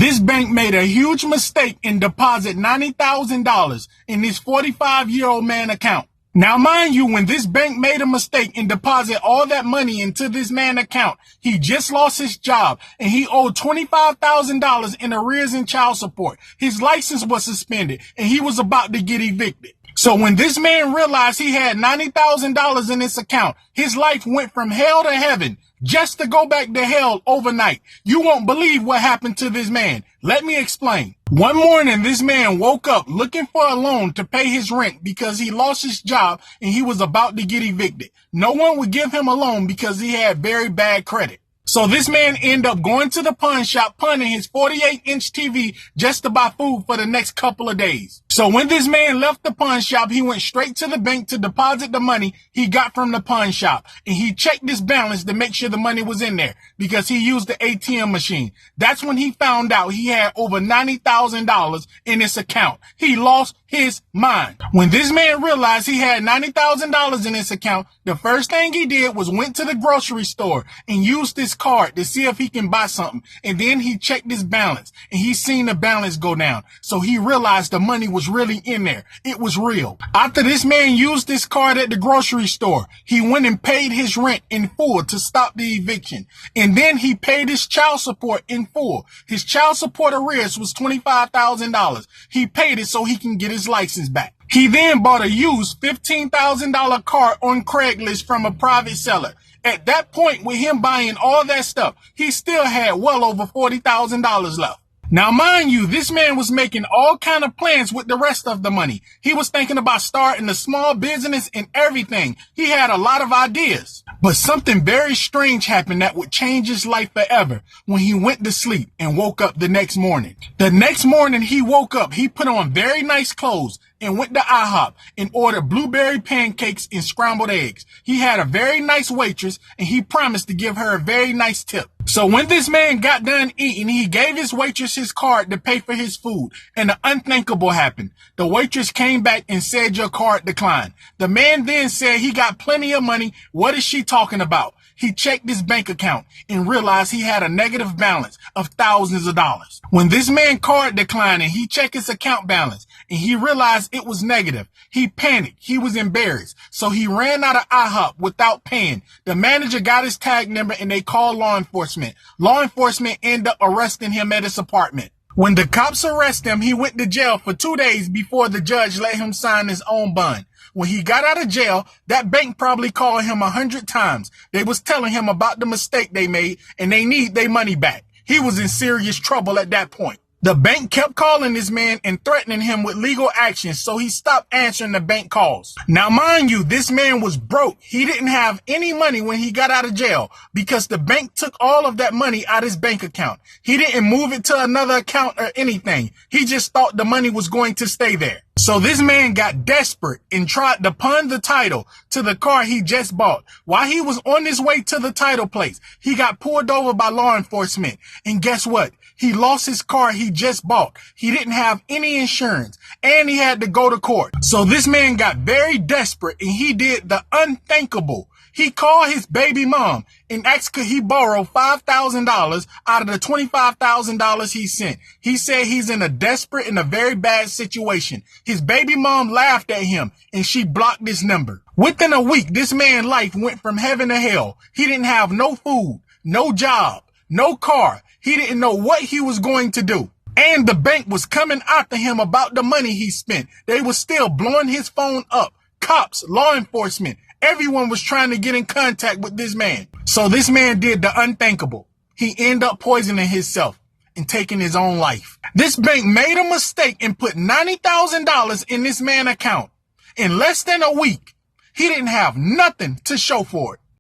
This bank made a huge mistake and deposited $90,000 in this 45-year-old man's account. Now, mind you, when this bank made a mistake and deposited all that money into this man's account, he just lost his job and he owed $25,000 in arrears and child support. His license was suspended and he was about to get evicted. So when this man realized he had $90,000 in his account, his life went from hell to heaven just to go back to hell overnight. You won't believe what happened to this man. Let me explain. One morning, this man woke up looking for a loan to pay his rent because he lost his job and he was about to get evicted. No one would give him a loan because he had very bad credit. So this man ended up going to the pawn shop, punting his 48-inch TV just to buy food for the next couple of days. So when this man left the pawn shop, he went straight to the bank to deposit the money he got from the pawn shop. And he checked his balance to make sure the money was in there because he used the ATM machine. That's when he found out he had over $90,000 in his account. He lost his mind. When this man realized he had $90,000 in his account, the first thing he did was went to the grocery store and used his card to see if he can buy something. And then he checked his balance and he seen the balance go down. So he realized the money was really in there. It was real. After this man used this card at the grocery store, he went and paid his rent in full to stop the eviction. And then he paid his child support in full. His child support arrears was $25,000. He paid it so he can get his license back. He then bought a used $15,000 car on Craigslist from a private seller. At that point, with him buying all that stuff, he still had well over $40,000 left. Now, mind you, this man was making all kind of plans with the rest of the money. He was thinking about starting a small business and everything. He had a lot of ideas. But something very strange happened that would change his life forever when he went to sleep and woke up the next morning. The next morning he woke up, he put on very nice clothes and went to IHOP and ordered blueberry pancakes and scrambled eggs. He had a very nice waitress and he promised to give her a very nice tip. So when this man got done eating, he gave his waitress his card to pay for his food, and the unthinkable happened. The waitress came back and said your card declined. The man then said he got plenty of money. What is she talking about? He checked his bank account and realized he had a negative balance of thousands of dollars. When this man card declined and he checked his account balance and he realized it was negative, he panicked. He was embarrassed. So he ran out of IHOP without paying. The manager got his tag number and they called law enforcement. Law enforcement ended up arresting him at his apartment. When the cops arrested him, he went to jail for 2 days before the judge let him sign his own bond. When he got out of jail, that bank probably called him 100 times. They was telling him about the mistake they made and they need their money back. He was in serious trouble at that point. The bank kept calling this man and threatening him with legal action, so he stopped answering the bank calls. Now, mind you, this man was broke. He didn't have any money when he got out of jail because the bank took all of that money out of his bank account. He didn't move it to another account or anything. He just thought the money was going to stay there. So this man got desperate and tried to pawn the title to the car he just bought. While he was on his way to the title place, he got pulled over by law enforcement. And guess what? He lost his car he just bought. He didn't have any insurance and he had to go to court. So this man got very desperate and he did the unthinkable. He called his baby mom and asked could he borrow $5,000 out of the $25,000 he sent. He said he's in a desperate and a very bad situation. His baby mom laughed at him and she blocked his number. Within a week, this man's life went from heaven to hell. He didn't have no food, no job, no car. He didn't know what he was going to do. And the bank was coming after him about the money he spent. They were still blowing his phone up. Cops, law enforcement, everyone was trying to get in contact with this man. So this man did the unthinkable. He ended up poisoning himself and taking his own life. This bank made a mistake and put $90,000 in this man's account. In less than a week, he didn't have nothing to show for it.